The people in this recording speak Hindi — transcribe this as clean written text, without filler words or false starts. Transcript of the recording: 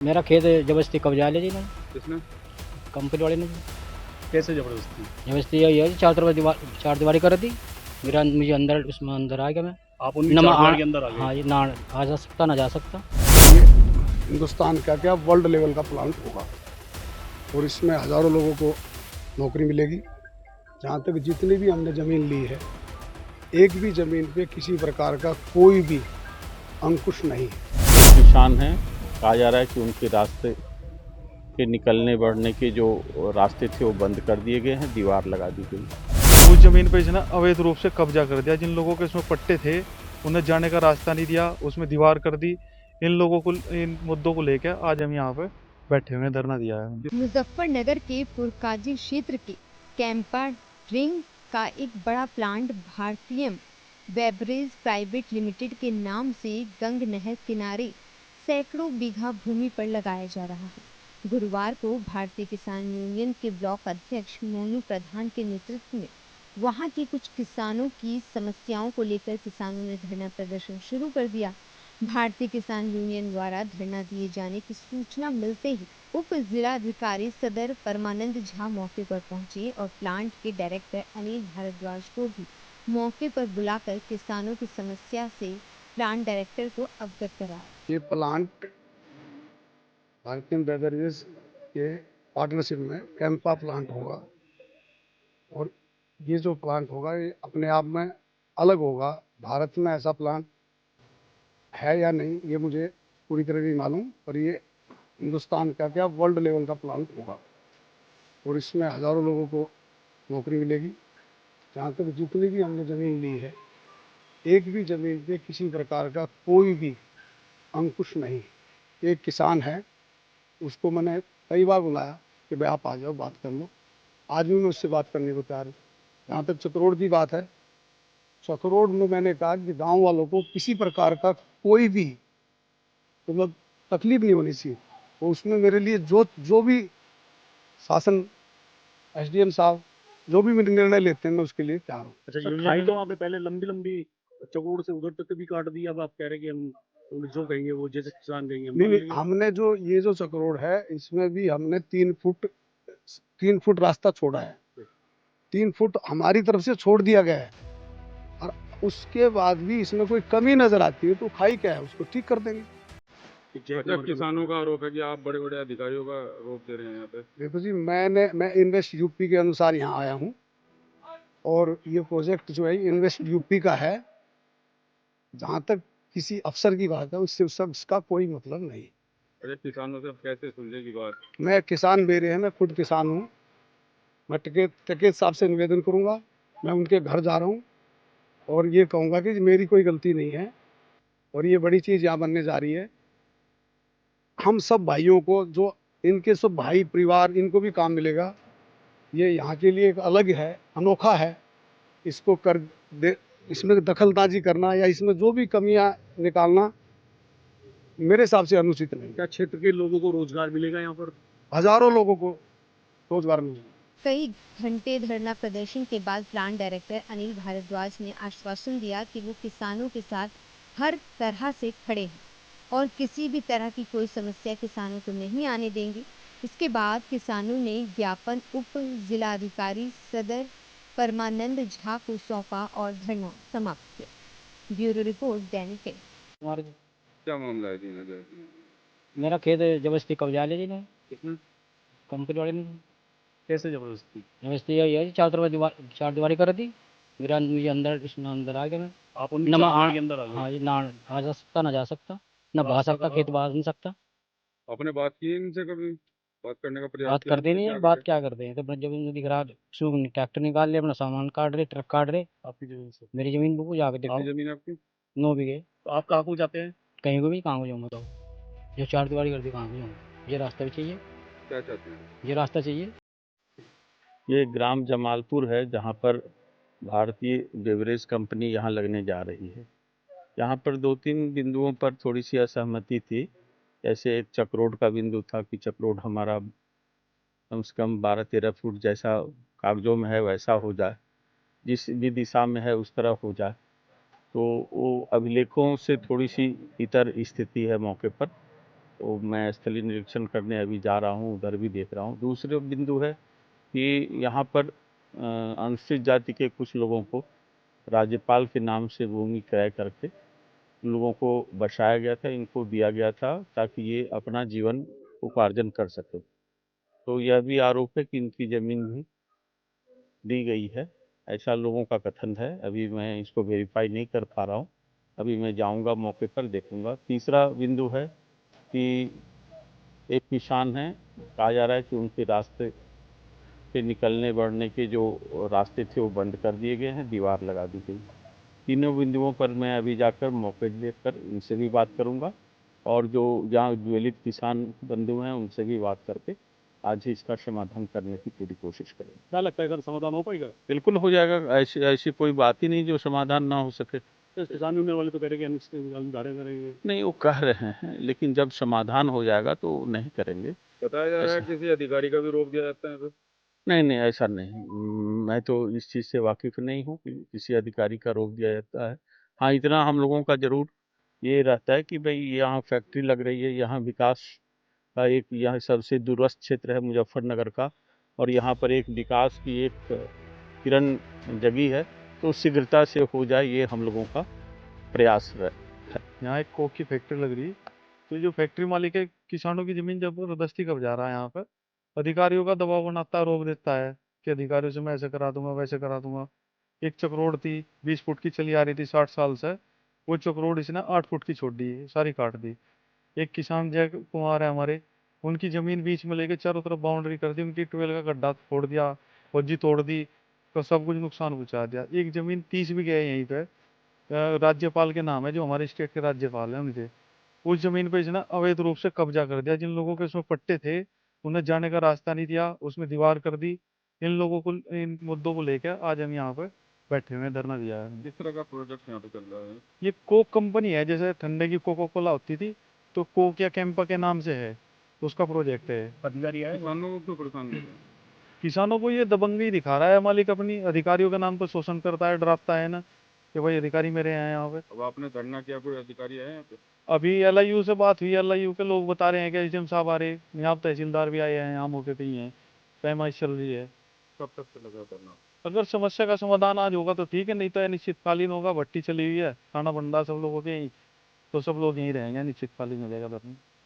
मेरा खेत जबरदस्ती कब्जा ले जी इन्होंने, किसने? कंपनी वाले ने जी। कैसे जबरदस्ती? जबरदस्ती यही है जी, चार दीवारी कर दी। मेरा मुझे अंदर उसमें अंदर आ गया मैं। आप उनकी न मैं चारदीवारी के अंदर आ गए? हाँ जी, ना आ जा सकता ना जा सकता। ये हिंदुस्तान का क्या वर्ल्ड लेवल का प्लांट होगा और इसमें हज़ारों लोगों को नौकरी मिलेगी। जहाँ तक जितनी भी हमने ज़मीन ली है, एक भी ज़मीन पे किसी प्रकार का कोई भी अंकुश नहीं है। किसान हैं, कहा जा रहा है कि उनके रास्ते के निकलने बढ़ने के जो रास्ते थे वो बंद कर दिए गए हैं, दीवार लगा दी गई। उस जमीन पे इसने अवैध रूप से कब्जा कर दिया। जिन लोगों के इसमें पट्टे थे उन्हें जाने का रास्ता नहीं दिया, उसमें दीवार कर दी। इन लोगों को, इन मुद्दों को लेकर आज हम यहाँ पे बैठे हुए हैं, धरना दिया है। मुजफ्फरनगर के पुरकाजी क्षेत्र के कैंपा रिंग का एक बड़ा प्लांट भारतीय बेवरेज प्राइवेट लिमिटेड के नाम से गंग नहर किनारे सैकड़ों बीघा भूमि पर लगाया जा रहा है। गुरुवार को भारतीय किसान यूनियन के ब्लॉक अध्यक्ष मोनू प्रधान के नेतृत्व में वहां के कुछ किसानों की समस्याओं को लेकर किसानों ने धरना प्रदर्शन शुरू कर दिया। भारतीय किसान यूनियन द्वारा धरना दिए जाने की सूचना मिलते ही उप जिलाधिकारी सदर परमानंद झा मौके पर पहुंचे और प्लांट के डायरेक्टर अनिल भारद्वाज को भी मौके पर बुलाकर किसानों की समस्या से प्लांट डायरेक्टर को अवगत कराया। ये प्लांट भारतीय बेवरेजेस के पार्टनरशिप में कैंपा प्लांट होगा और ये जो प्लांट होगा ये अपने आप में अलग होगा। भारत में ऐसा प्लांट है या नहीं ये मुझे पूरी तरह नहीं मालूम, पर ये हिंदुस्तान का क्या वर्ल्ड लेवल का प्लांट होगा और इसमें हज़ारों लोगों को नौकरी मिलेगी। जहाँ तक जितनी भी हमने ज़मीन ली है, एक भी ज़मीन पे किसी प्रकार का कोई भी अंकुश नहीं। एक किसान है, उसको मैंने कई बार बुलाया कि भाई आप आ जाओ बात कर लो। आज भी मैं उससे बात करने को तैयार हूँ। जहाँ तक चक्रोड़ की बात है, चक्रोड़ में मैंने कहा कि गांव वालों को किसी प्रकार का कोई भी मतलब तकलीफ नहीं होनी चाहिए। तो उसमें मेरे लिए जो भी शासन एसडीएम साहब जो भी निर्णय लेते हैं मैं उसके लिए तैयार हूँ। अच्छा, खाई तो आपने पहले लंबी लंबी चकोड़ से उधर तक भी काट दी, अब आप कह रहे हैं कि हम जो कहेंगे वो जैसे किसान कहेंगे हम नहीं मान नहीं, लेंगे। हमने जो ये जो चक्रोड़ है इसमें भी हमने 3 फुट रास्ता छोड़ा है। 3 फुट हमारी तरफ से छोड़ दिया गया है और उसके बाद भी इसमें कोई कमी नजर आती है तो खाई क्या है, उसको ठीक कर देंगे। अच्छा, किसानों का आरोप है कि आप बड़े बड़े अधिकारियों का आरोप दे रहे हैं यहाँ पे। देखो जी, मैं इन्वेस्ट यूपी के अनुसार यहाँ आया हूँ और ये प्रोजेक्ट जो है इन्वेस्ट यूपी का है। जहाँ तक किसी अफसर की बात है उससे उसका कोई मतलब नहीं। अरे किसानों से कैसे सुलझेगी बात? मैं किसान मेरे हैं, मैं खुद किसान हूँ। मैं टिकैत साहब से निवेदन करूँगा, मैं उनके घर जा रहा हूँ और ये कहूँगा कि मेरी कोई गलती नहीं है और ये बड़ी चीज़ यहाँ बनने जा रही है। हम सब भाइयों को, जो इनके सब भाई परिवार, इनको भी काम मिलेगा। ये यहाँ के लिए एक अलग है, अनोखा है। इसको कर दे, इसमें दखलंदाजी करना या इसमें जो भी कमियां निकालना मेरे हिसाब से अनुचित नहीं। क्या क्षेत्र के लोगों को रोजगार मिलेगा यहाँ पर? हजारों लोगों को रोजगार मिलेगा। कई घंटे धरना प्रदर्शन के बाद प्लांट डायरेक्टर अनिल भारद्वाज ने आश्वासन दिया कि वो किसानों के साथ हर तरह से खड़े हैं और किसी भी तरह की कोई समस्या किसानों को नहीं आने देंगे। इसके बाद किसानों ने ज्ञापन उप जिलाधिकारी सदर परमानंद झा को सौंपा और धरना समाप्त किया। ब्यूरो रिपोर्ट दैनिक है। हमारे क्या मामला है जी नगर? मेरा खेत जबरदस्ती कब्जा ले जी इन्होंने, किसने? कंपनी वाले ने। कैसे जबरदस्ती? जबरदस्ती यही है जी, चार दीवारी कर दी। मेरा मुझे अंदर उसमें अंदर आ गया मैं। आप उनकी न मैं चारदीवारी के अंदर आ गए? हाँ जी, ना आ जा सकता ना जा सकता, ना बहा सकता, खेत बहा नहीं सकता। आपने बात की इनसे कभी? बात करने का प्रयास बात किया करते इनसे? नहीं क्या है, कर बात रहे? क्या करते हैं? तो जब नदी खराब शुभ ट्रैक्टर निकाल ले, अपना सामान काट रहे, ट्रक काट रहे। आपकी जमीन से? मेरी जमीन को जाके कितनी दिखाओ। जमीन है आपकी? 9 बीघे। तो आप कहाँ को जाते हैं? कहीं को भी कहाँ को जाऊँ बताओ? जो चार दीवारी कर दी कहाँ को जाऊँ? ये रास्ता भी चाहिए, क्या चाहते हैं? ये रास्ता चाहिए। ये ग्राम जमालपुर है जहाँ पर भारतीय बेवरेज कंपनी यहाँ लगने जा रही है। यहाँ पर 2-3 बिंदुओं पर थोड़ी सी असहमति थी। जैसे एक चक्रोड का बिंदु था कि चक्रोड हमारा कम से कम 12-13 फुट जैसा कागजों में है वैसा हो जाए, जिस भी दिशा में है उस तरह हो जाए। तो वो अभिलेखों से थोड़ी सी इतर स्थिति है मौके पर। तो मैं स्थलीय निरीक्षण करने अभी जा रहा हूँ, उधर भी देख रहा हूँ। दूसरे बिंदु है कि यहाँ पर अनुसूचित जाति के कुछ लोगों को राज्यपाल के नाम से भूमि क्रय करके लोगों को बसाया गया था, इनको दिया गया था ताकि ये अपना जीवन उपार्जन कर सके। तो यह भी आरोप है कि इनकी ज़मीन भी दी गई है, ऐसा लोगों का कथन है। अभी मैं इसको वेरीफाई नहीं कर पा रहा हूँ, अभी मैं जाऊँगा मौके पर देखूँगा। तीसरा बिंदु है कि एक किसान हैं, कहा जा रहा है कि उनके रास्ते पे निकलने बढ़ने के जो रास्ते थे वो बंद कर दिए गए हैं, दीवार लगा दी गई। तीनों बिंदुओं पर मैं अभी जाकर मौके देखकर इनसे भी बात करूंगा और जो जहाँ ज्वलित किसान बंधु हैं उनसे भी बात करके आज ही इसका समाधान करने की पूरी कोशिश करेंगे। क्या लगता है सर, समाधान हो पाएगा? बिल्कुल हो जाएगा, ऐसी ऐसी कोई बात ही नहीं जो समाधान ना हो सके। तो किसान यूनियन वाले तो कह रहे हैं कि अनिश्चितकालीन करेंगे। नहीं, वो कह रहे हैं, लेकिन जब समाधान हो जाएगा तो नहीं करेंगे। बताया जा रहा है ऐसा किसी अधिकारी का भी रोक दिया जाता है तो नहीं नहीं, ऐसा नहीं। मैं तो इस चीज़ से वाकिफ़ नहीं हूँ कि किसी अधिकारी का रोक दिया जाता है। हाँ, इतना हम लोगों का ज़रूर ये रहता है कि भाई यहाँ फैक्ट्री लग रही है, यहाँ विकास का एक यह सबसे दूरस्थ क्षेत्र है मुजफ्फरनगर का, और यहाँ पर एक विकास की एक किरण जगी है, तो शीघ्रता से हो जाए ये हम लोगों का प्रयास है। यहाँ एक कोक की फैक्ट्री लग रही, तो जो फैक्ट्री मालिक है किसानों की जमीन जबरदस्ती कब्जा रहा है यहाँ पर। अधिकारियों का दबाव बनाता है, रोक देता है कि अधिकारियों से मैं ऐसे करा दूंगा वैसे करा दूंगा। एक चक्रोड थी 20 फुट की चली आ रही थी 60 साल से, वो चक्रोड इसने 8 फुट की छोड़ दी, सारी काट दी। एक किसान जय कुमार है हमारे, उनकी जमीन बीच में लेके चारों तरफ बाउंड्री कर दी, उनकी ट्वेल्व का गड्ढा फोड़ दिया, फौजी तोड़ दी, तो सब कुछ नुकसान पहुंचा दिया। एक जमीन 30 बीघे है यहीं पे, राज्यपाल के नाम है, जो हमारे स्टेट के राज्यपाल हैं उनके। उस जमीन पे इसने अवैध रूप से कब्जा कर दिया। जिन लोगों के उसमें पट्टे थे उन्हें जाने का रास्ता नहीं दिया, उसमें दीवार कर दी। इन लोगों को, इन मुद्दों को लेकर आज हम यहाँ पे बैठे हुए हैं, धरना दिया है। किस तरह का प्रोजेक्ट यहाँ पे चल रहा है? ये कोक कंपनी है, जैसे ठंडे की कोको कोला होती थी, तो कोक या कैंपा के नाम से है, तो उसका प्रोजेक्ट है। अधिकारी आए? किसानों को क्यों परेशान कर रहे हैं? किसानों को ये दबंगई दिखा रहा है मालिक, अपनी अधिकारियों के नाम पर शोषण करता है, डराता है ना कि भाई अधिकारी मेरे हैं यहाँ पे। अब आपने धरना किया, कोई अधिकारी आए यहाँ पे? अभी एलआईयू से बात हुई, एलआईयू के लोग बता रहे हैं कि एसडीएम साहब आ रहे, यहाँ पे तहसीलदार भी आए हैं, यहाँ मौके पे ही हैं, पैमाइश चल रही है। कब तक चलेगा धरना? अगर समस्या का समाधान आज होगा तो ठीक है, नहीं तो अनिश्चितकालीन होगा। भट्टी चली हुई है, खाना बंदा सब लोगों के यहीं, तो सब लोग यहीं रहेंगे, अनिश्चितकालीन हो जाएगा धरना।